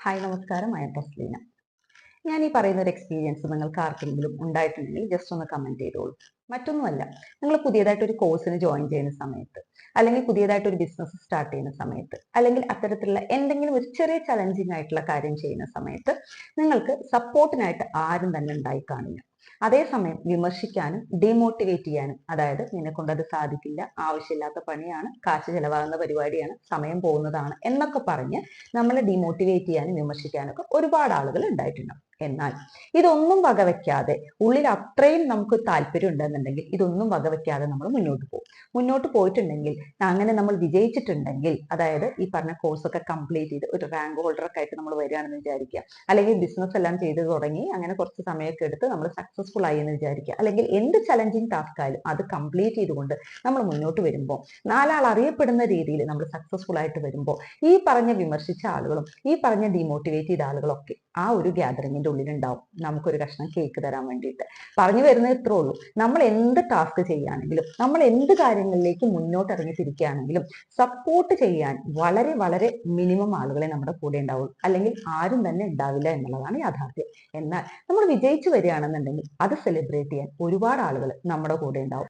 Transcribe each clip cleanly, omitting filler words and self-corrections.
Hi നമസ്കാരം, I M Thasleena. ഞാൻ ഈ പറയുന്ന ഒരു എക്സ്പീരിയൻസ് നിങ്ങൾക്ക് ആർക്കെങ്കിലും ഉണ്ടായിട്ടുണ്ടെങ്കിൽ ജസ്റ്റ് ഒന്ന് കമന്റ് ചെയ്തോളൂ. മറ്റൊന്നുമല്ല, നിങ്ങൾ പുതിയതായിട്ട് ഒരു കോഴ്സിന് ജോയിൻ ചെയ്യുന്ന സമയത്ത്, അല്ലെങ്കിൽ പുതിയതായിട്ട് ഒരു ബിസിനസ് സ്റ്റാർട്ട് ചെയ്യുന്ന സമയത്ത്, അല്ലെങ്കിൽ അത്തരത്തിലുള്ള എന്തെങ്കിലും ഒരു ചെറിയ ചലഞ്ചിങ് ആയിട്ടുള്ള കാര്യം ചെയ്യുന്ന സമയത്ത് നിങ്ങൾക്ക് സപ്പോർട്ടിനായിട്ട് ആരും തന്നെ ഉണ്ടായി കാണില്ല. അതേസമയം വിമർശിക്കാനും ഡീമോട്ടിവേറ്റ് ചെയ്യാനും, അതായത് നിന്നെക്കൊണ്ട് അത് സാധിക്കില്ല, ആവശ്യമില്ലാത്ത പണിയാണ്, കാശ് ചെലവാകുന്ന പരിപാടിയാണ്, സമയം പോകുന്നതാണ് എന്നൊക്കെ പറഞ്ഞ് നമ്മളെ ഡീമോട്ടിവേറ്റ് ചെയ്യാനും വിമർശിക്കാനും ഒക്കെ ഒരുപാട് ആളുകൾ ഉണ്ടായിട്ടുണ്ടാവും. എന്നാൽ ഇതൊന്നും വകവെക്കാതെ, ഉള്ളിൽ അത്രയും നമുക്ക് താല്പര്യം ഉണ്ടെന്നുണ്ടെങ്കിൽ ഇതൊന്നും വകവെക്കാതെ നമ്മൾ മുന്നോട്ട് പോയിട്ടുണ്ടെങ്കിൽ, അങ്ങനെ നമ്മൾ വിജയിച്ചിട്ടുണ്ടെങ്കിൽ, അതായത് ഈ പറഞ്ഞ കോഴ്സൊക്കെ കംപ്ലീറ്റ് ചെയ്ത് ഒരു റാങ്ക് ഹോൾഡറൊക്കെ ആയിട്ട് നമ്മൾ വരികയാണെന്ന് വിചാരിക്കുക, അല്ലെങ്കിൽ ബിസിനസ് എല്ലാം ചെയ്ത് തുടങ്ങി അങ്ങനെ കുറച്ച് സമയമൊക്കെ എടുത്ത് നമ്മൾ സക്സസ്ഫുൾ ആയി എന്ന് വിചാരിക്കുക, അല്ലെങ്കിൽ എന്ത് ചലഞ്ചിങ് ടാസ്ക് ആയാലും അത് കംപ്ലീറ്റ് ചെയ്തുകൊണ്ട് നമ്മൾ മുന്നോട്ട് വരുമ്പോൾ, നാലാൾ അറിയപ്പെടുന്ന രീതിയിൽ നമ്മൾ സക്സസ്ഫുൾ ആയിട്ട് വരുമ്പോൾ, ഈ പറഞ്ഞ വിമർശിച്ച ആളുകളും ഈ പറഞ്ഞ ഡീമോട്ടിവേറ്റ് ചെയ്ത ആളുകളൊക്കെ ആ ഒരു ഗ്യാതറിങ്ങിന്റെ ഉള്ളിലുണ്ടാവും, നമുക്കൊരു കഷ്ണം കേക്ക് തരാൻ വേണ്ടിയിട്ട്. പറഞ്ഞു വരുന്നത് ഇത്രേ ഉള്ളൂ. നമ്മൾ എന്ത് ടാസ്ക് ചെയ്യുകയാണെങ്കിലും, നമ്മൾ എന്ത് കാര്യങ്ങളിലേക്ക് മുന്നോട്ട് ഇറങ്ങി തിരിക്കുകയാണെങ്കിലും, സപ്പോർട്ട് ചെയ്യാൻ വളരെ വളരെ മിനിമം ആളുകളെ നമ്മുടെ കൂടെ ഉണ്ടാവുള്ളൂ, അല്ലെങ്കിൽ ആരും തന്നെ ഉണ്ടാവില്ല എന്നുള്ളതാണ് യാഥാർത്ഥ്യം. എന്നാൽ നമ്മൾ വിജയിച്ചു വരികയാണെന്നുണ്ടെങ്കിൽ അത് സെലിബ്രേറ്റ് ചെയ്യാൻ ഒരുപാട് ആളുകൾ നമ്മുടെ കൂടെ ഉണ്ടാവും.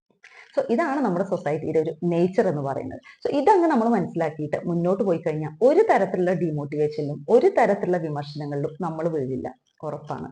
സോ ഇതാണ് നമ്മുടെ സൊസൈറ്റിയുടെ ഒരു നേച്ചർ എന്ന് പറയുന്നത്. സോ ഇതങ്ങ് നമ്മൾ മനസ്സിലാക്കിയിട്ട് മുന്നോട്ട് പോയി കഴിഞ്ഞാൽ ഒരു തരത്തിലുള്ള ഡീമോട്ടിവേഷനിലും ഒരു തരത്തിലുള്ള വിമർശനങ്ങളിലും നമ്മൾ വീഴില്ല, ഉറപ്പാണ്.